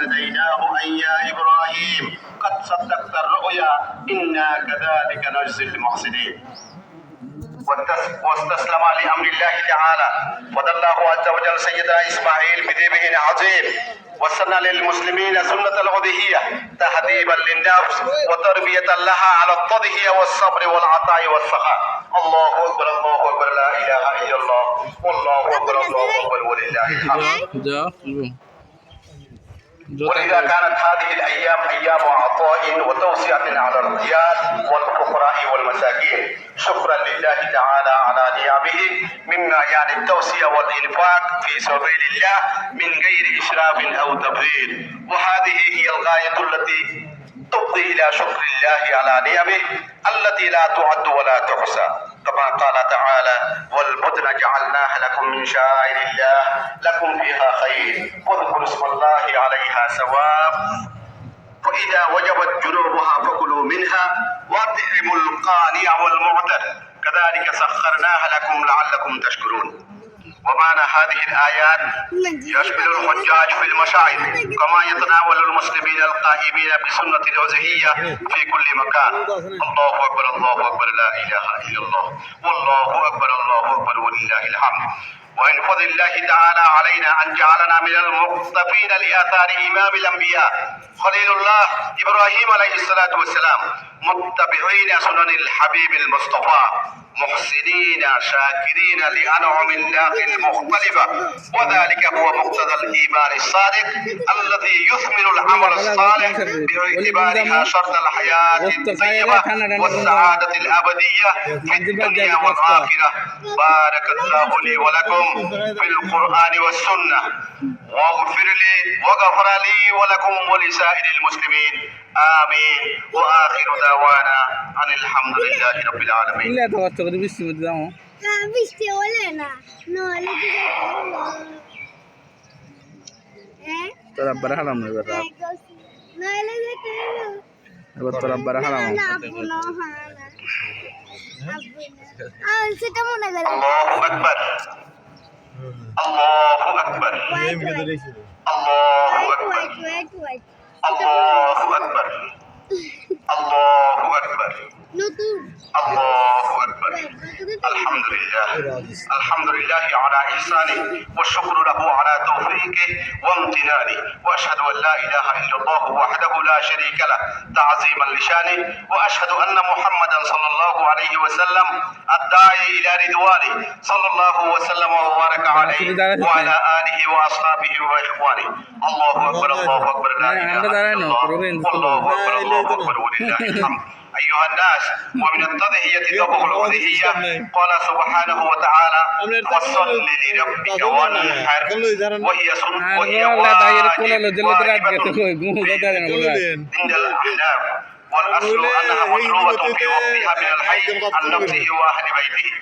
وناديناه أن يا إبراهيم قد صدقت الرؤيا إنا كذلك نجزي المحسنين. واستسلم لأمر الله تعالى ودل الله عز وجل سيدنا إسماعيل بذبح عظيم وسن للمسلمين سنة الأضحية تهذيبا للنفس وتربية لها على التضحية والصبر والعطاء والسخاء. الله أكبر الله أكبر لا إله إلا الله والله أكبر الله أكبر ولله الحمد. ولذا كانت هذه الأيام أيام عطاء وتوسعة على الرجال والفقراء والمساكين شكرا لله تعالى على نعمه مما يعني التوسعة والإنفاق في سبيل الله من غير إسراف أو تبذير. وهذه هي الغاية التي تفضي إلى شكر الله على نعمه التي لا تعد ولا تحصى كما قال تعالى والبدن جعلناها لكم من شعائر الله لكم فيها خير واذكروا اسم الله عليها ثواب فإذا وجبت جنوبها فكلوا منها وأطعموا القانع والمعتر كذلك سخرناها لكم لعلكم تشكرون. ومعنى هذه الآيات يشمل الحجاج في المشاعر كما يتناول المسلمين القائمين بسنة الأضحية في كل مكان. الله أكبر الله أكبر لا إله إلا الله والله أكبر الله أكبر ولله الحمد. ومن فضل الله تعالى علينا أن جعلنا من المقتفين لآثار إمام الأنبياء خليل الله إبراهيم عليه الصلاة والسلام متبعين سنن الحبيب المصطفى محسنين شاكرين لأنعم الله المختلفة وذلك هو مقتضى الإيمان الصادق الذي يثمر العمل الصالح باعتبارها شرط الحياة الطيبة والسعادة الأبدية في الدنيا والآخرة. بارك الله لي ولكم في القرآن والسنة واغفر لي وغفر لي ولكم ولسائر المسلمين آمين وآخر دعوانا أن الحمد لله رب العالمين. বৃষ্টি হলে না নহলে তোর আব্বার হারাম না এবার নহলে যেতে এবার তোর আব্বার হারাম সেটা মনে গেল الله أكبر الله أكبر الله أكبر الله أكبر الله أكبر নতুন الله أكبر. الحمد لله الحمد لله على إحسانه والشكر له على توفيقه وامتنانه وأشهد أن لا إله إلا الله وحده لا شريك له تعظيما لشانه وأشهد أن محمدا صلى الله عليه وسلم الداعي إلى رضوانه صلى الله وسلم وبارك عليه وعلى آله وأصحابه وإخوانه. الله أكبر الله أكبر لا إله إلا الله والله أكبر الله أكبر ولله الحمد. أيها الناس ومن التضحية ذبح الأضحية قال سبحانه وتعالى وصل لربك وانحر وهي سنة وهي واجب عند الأحناف والأصل أنها مطلوبة في وقتها من الحي عن نفسه وأهل بيته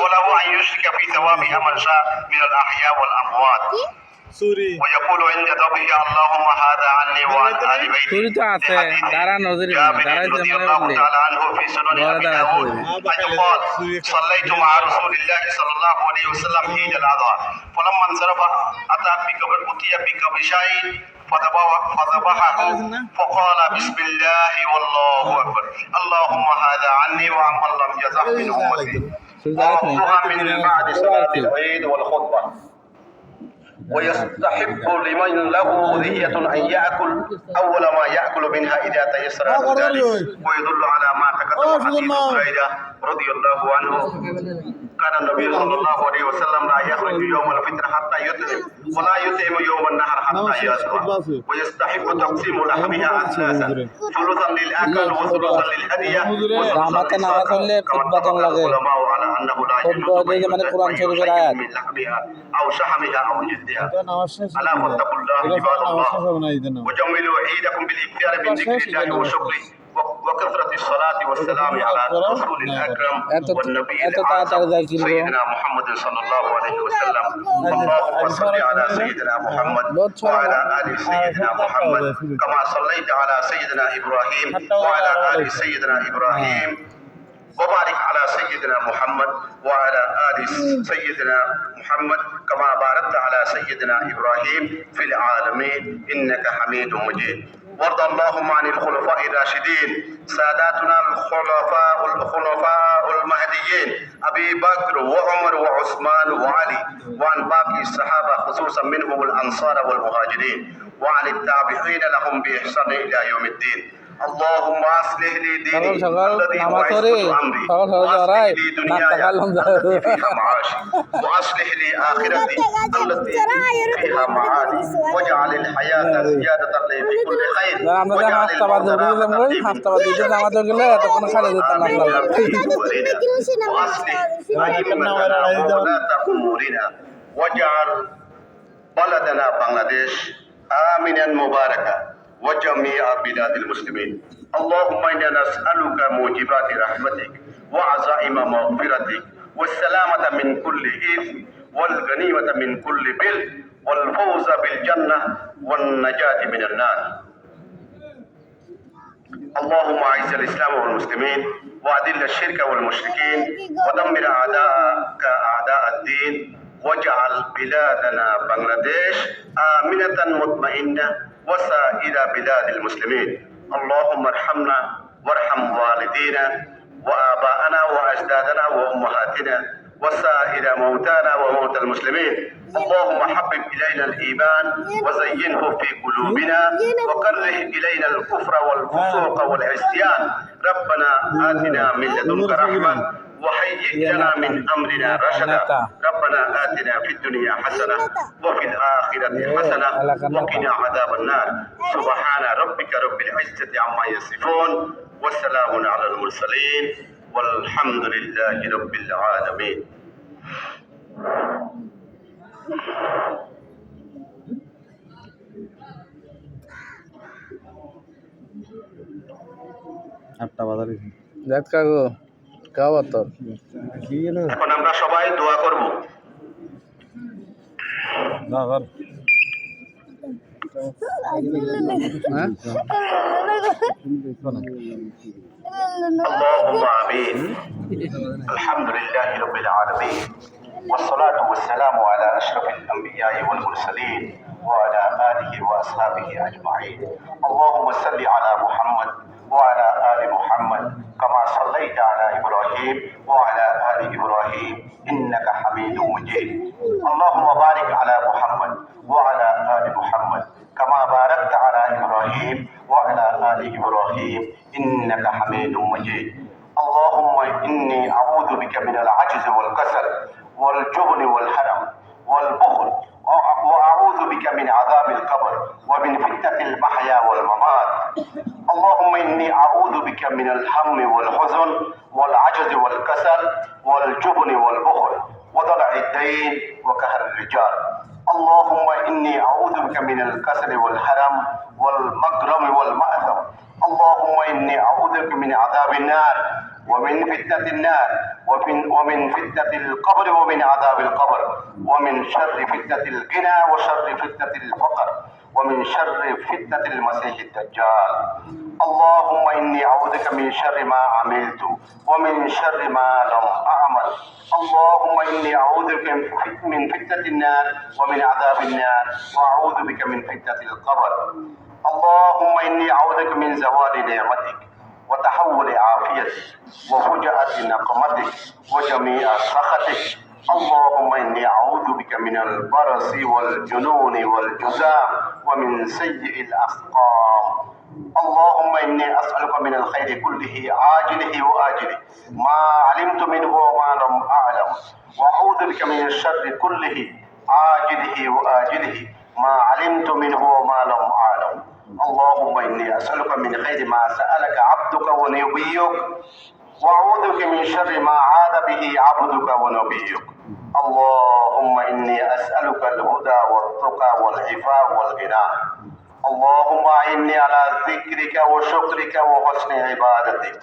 وله أن يشرك في ثوابها من شاء من الأحياء والأموات ويقول عند ذبحها اللهم هذا عني وعن آل بيتي جابر رضي الله تعالى عنه في سنن أبي داود حيث قال صليت مع رسول الله صلى الله عليه وسلم عيد الأضحى فلما انصرف أتى بكبشين فذبحه فقال بسم الله والله أكبر اللهم هذا عني وعمن لم يزح من أمتي. ووقتها من بعد صلاة العيد والخطبة. ويستحب لمن له أضحية أن يأكل أول ما يأكل منها إذا تيسر له ذلك ويدل على ما تقدم حديث هريرة رضي الله عنه كان النبي صلى الله عليه وسلم لا يخرج يوم الفطر حتى يطعم ولا يطعم يوم النحر حتى يصبح ويستحب تقسيم لحمها أثلاثا ثلثا للأكل وثلثا للهدية وثلثا للصدقة كما اتفق العلماء على أنه لا يجوز من لحمها أو شحمها أو جلدها. ألا واتقوا الله عباد الله وجملوا عيدكم بالإكثار من ذكر الله وشكره وكثرة الصلاة والسلام على رسول الأكرم والنبي الأعظم سيدنا محمد صلى الله عليه وسلم. اللهم صل على سيدنا محمد وعلى آل سيدنا محمد كما صليت على سيدنا إبراهيم وعلى آل سيدنا إبراهيم وبارك على سيدنا محمد وعلى آل سيدنا محمد كما باركت على سيدنا إبراهيم في العالمين إنك حميد مجيد. وارض اللهم عن الخلفاء الراشدين ساداتنا الخلفاء المهديين أبي بكر وعمر وعثمان وعلي، وعن باقي الصحابة خصوصا منهم الأنصار والمهاجرين، وعن التابعين لهم بإحسان إلى يوم الدين. اللهم أصلح لي ديني الذي هو عصمة أمري، وأصلح لي دنياي التي فيها معاشي، وأصلح لي آخرتي التي فيها معادي، واجعل الحياة زيادة لي في كل خير، واجعل الموت راحة لي من كل شر، وأصلح أئمتنا وولاة أمورنا، واجعل بلدنا بنغلاديش آمنا مباركا وجميع بلاد المسلمين. اللهم إنا نسألك موجبات رحمتك وعزائم مغفرتك والسلامة من كل إثم والغنيمة من كل بر والفوز بالجنة والنجاة من النار. اللهم أعز الإسلام والمسلمين وأذل الشرك والمشركين ودمر أعداءك أعداء الدين، واجعل بلادنا بنغلاديش آمنة مطمئنة وسائر بلاد المسلمين. اللهم ارحمنا وارحم والدينا وآباءنا وأجدادنا وأمهاتنا وسائر موتانا وموتى المسلمين. اللهم حبب إلينا الإيمان وزينه في قلوبنا وكره إلينا الكفر والفسوق والعصيان. ربنا آتنا من لدنك رحمة وهيئ لنا من أمرنا رشدا. ربنا آتنا في الدنيا حسنة وفي الآخرة حسنة وقنا عذاب النار. سبحان ربك رب العزة عما يصفون والسلام على المرسلين والحمد لله رب العالمين. জাত কাকু খাওয়া তোর এখন আমরা সবাই দোয়া করব। হ্যাঁ اللهم آمين. الحمد لله رب العالمين والصلاة والسلام على أشرف الأنبياء والمرسلين وعلى آله وأصحابه أجمعين. اللهم صل على محمد وعلى آل محمد كما صليت على إبراهيم وعلى آل إبراهيم إنك حميد مجيد. اللهم بارك على محمد وعلى آل محمد كما باركت على إبراهيم وعلى آل إبراهيم إنك حميد مجيد. اللهم إني أعوذ بك من العجز والكسل والجبن والهرم والبخل، وأعوذ بك من عذاب القبر ومن فتنة المحيا والممات. اللهم إني أعوذ بك من الهم والحزن والعجز والكسل والجبن والبخل وضلع الدين وقهر الرجال. اللهم إني أعوذ بك من الكسل والهرم والمكرم والمأثم. اللهم إني أعوذ بك من عذاب النار ومن فتنة النار ومن فتنة القبر ومن عذاب القبر ومن شر فتنة الغنى وشر فتنة الفقر ومن شر فتنة المسيح الدجال. اللهم إني أعوذ بك من شر ما عملت ومن شر ما لم أعمل. اللهم إني أعوذ بك من فتنة النار ومن عذاب النار وأعوذ بك من فتنة القبر. اللهم إني أعوذ بك من زوال نعمتك وتحول عافيتك وفجأة نقمتك وجميع سخطك. اللهم إني أعوذ بك من البرص والجنون والجذام ومن سيء الأسقام. اللهم إني أسألك من الخير كله عاجله وآجله ما علمت منه وما لم أعلم، وأعوذ بك من الشر كله عاجله وآجله ما علمت منه وما لم أعلم. اللهم إني أسألك من خير ما سألك عبدك ونبيك، وأعوذ بك من شر ما عاد به عبدك ونبيك. اللهم إني أسألك الهدى والتقى والعفاف والغنى. اللهم أعني على ذكرك وشكرك وحسن عبادتك.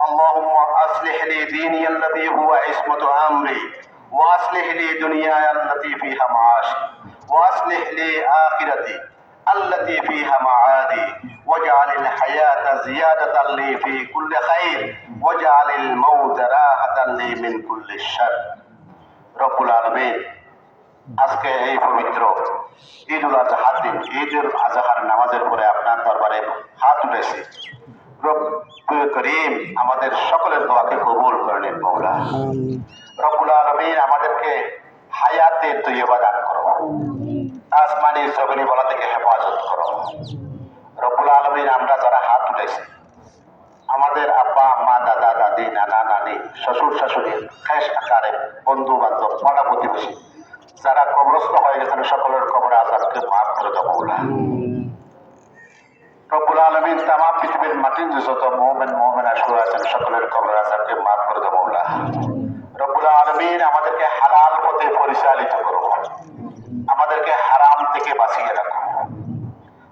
اللهم أصلح لي ديني الذي هو عصمة أمري، وأصلح لي دنياي التي فيها معاشي، وأصلح لي آخرتي التي فيها معادي واجعل الحياة زيادة لي في كل خير واجعل الموت راحة لي من كل شر রব্বুল আলামিন আজকে এই পবিত্র ঈদুল আজহার দিন ঈদুল আজহার নামাজের পরে আপনার দরবারে হাত উঠেছি রব্বুল করিম আমাদের সকলের দোয়াকে কবুল করে নিন মওলা রব্বুল আলামিন আমাদেরকে হায়াতে তৈয়বা দান করো আসমানি জমিনি বলা থেকে হেফাজত করো রব্বুল আলামিন আমরা যারা হাত উঠেছি আমাদের আব্বা আম্মা দাদা দাদি নানা নানি শ্বশুর শাশুড়ি খাস আকারে বন্ধু বান্ধব পাড়া প্রতিবেশী যারা কবরস্থ হয়ে গেছেন সকলের কবর আযাবকে মাফ করে দাও মওলা রব্বুল আলামিন তাম পৃথিবীর মাটির যে যত মুমিন মুমিনা শুয়ে আছেন সকলের কবর আযাবকে মাফ করে দাও মওলা রব্বুল আলামিন আমাদেরকে হালাল পথে পরিচালিত করো আমাদেরকে হারাম থেকে বাঁচিয়ে রাখো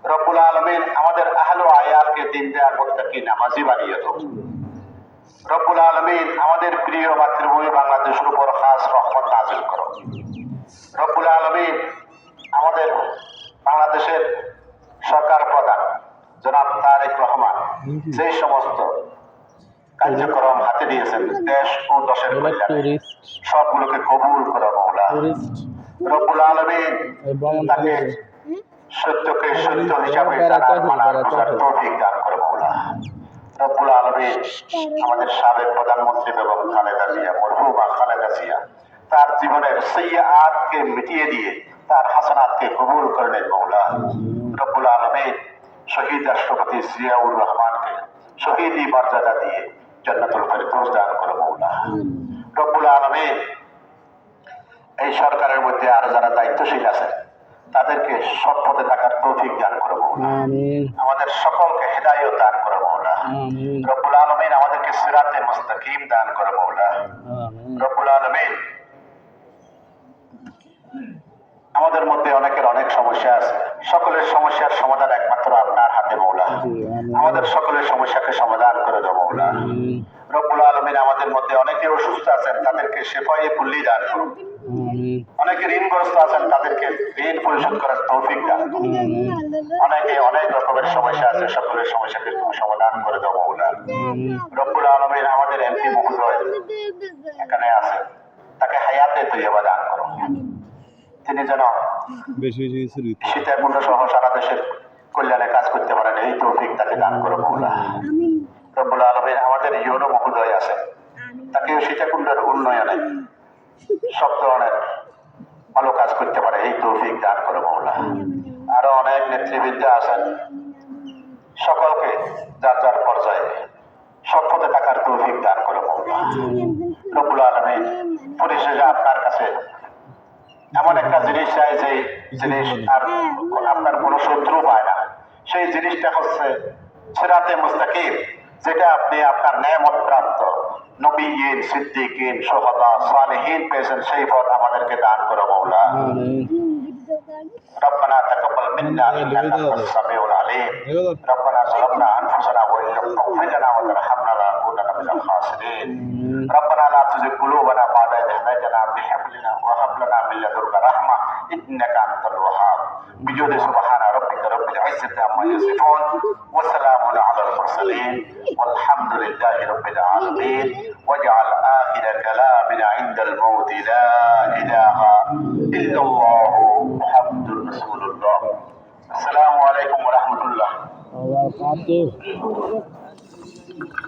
রব্বুল আলামিন আমাদের আহলে ও আয়ালকে দিনদার মুত্তাকি নামাজি বানিয়ে দাও রব্বুল আলামিন আমাদের প্রিয় মাতৃভূমি বাংলাদেশের উপর খাস রহমত নাযিল করো রব্বুল আলামিন আমাদের বাংলাদেশের সরকার প্রধান জনাব তারেক রহমান যে সমস্ত কার্যক্রম হাতে নিয়েছেন দেশ ও দশের কল্যাণে সবগুলোকে কবুল করো মওলা রব্বুল আলামিন তাকে সত্যকে সত্য হিসাবে জানার মানার বোঝার তৌফিক দান করো মওলা রব্বুল আলামিন আমাদের সাবেক প্রধানমন্ত্রী বেগম খালেদা জিয়া মরহুমা খালেদা জিয়া তার জীবনের সাইয়্যাতকে মিটিয়ে দিয়ে তার হাসানাতকে কবুল করে নেন মওলা রব্বুল আলামিন শহীদ রাষ্ট্রপতি জিয়াউর রহমানকে শহীদি মর্যাদা দিয়ে জান্নাতুল ফেরদৌস দান করো মওলা রব্বুল আলামিন এই সরকারের মধ্যে আর যারা দায়িত্বশীল আছেন তাদেরকে সৎ পথে থাকার তৌফিক দান করো মওলা আমাদের সকলকে হেদায়েত দান করো মওলা রব্বুল আলামিন আমাদেরকে সিরাতে মুস্তাকিম দান করো মওলা রব্বুল আলামিন আমাদের মধ্যে অনেকের অনেক সমস্যা আছে সকলের সমস্যার সমাধান একমাত্র আপনার হাতে মওলা আমাদের সকলের সমস্যাকে সমাধান করে দাও মওলা রব্বুল আলামিন আমাদের মধ্যে অনেকে অসুস্থ আছেন তাদেরকে শিফায়ে কুল্লি দান করো অনেকে ঋণগ্রস্ত আছেন তাদেরকে ঋণ পরিশোধ করার তৌফিক দান করো অনেকে অনেক রকমের সমস্যা আছে সকলের সমস্যাকে তুমি সমাধান করে দাও মওলা রব্বুল আলামিন আমাদের এমপি মহোদয় এখানে আছেন তাকে হায়াতে তৈয়বা দান করো তিনি যেন সীতাকুণ্ড সহ সারা দেশের কল্যাণে কাজ করতে পারেন এই তৌফিক তাকে দান করো মওলা রব্বুল আলামিন আমাদের ইউনো মহোদয় আছে তাকেও সীতাকুণ্ডের উন্নয়নে সব ধরনের ভালো কাজ করতে পারে এই তৌফিক দান করো মওলা আরো অনেক নেতৃবৃন্দ আছেন সকলকে যার যার পর্যায়ে সৎ পথে থাকার তৌফিক দান করো মওলা রব্বুল আলামিন পরিশেষে আপনার কাছে এমন একটা জিনিস চাই যে জিনিস আর আপনার কোনো শত্রু পায় না সেই জিনিসটা হচ্ছে সিরাতে মুস্তাকিম যেটা আপনি আপনার নেয়ামত প্রাপ্ত নবীন সিদ্দিকিন শুহাদা সালেহিন পেয়েছেন সেই পথ আমাদেরকে দান করো মওলা ربنا تقبل منا انك انت السميع العليم ربنا ظلمنا انفسنا وان لم تغفر لنا وترحمنا لنكونن من الخاسرين ربنا لا تزغ قلوبنا بعد إذ هديتنا وهب لنا من لدنك رحمة إنك أنت الوهاب بجود سبحان ربك رب العزة عما يصفون وسلام على المرسلين والحمد لله رب العالمين واجعل آخر كلامنا عند الموت لا إله إلا الله محمد رسول الله السلام عليكم ورحمة الله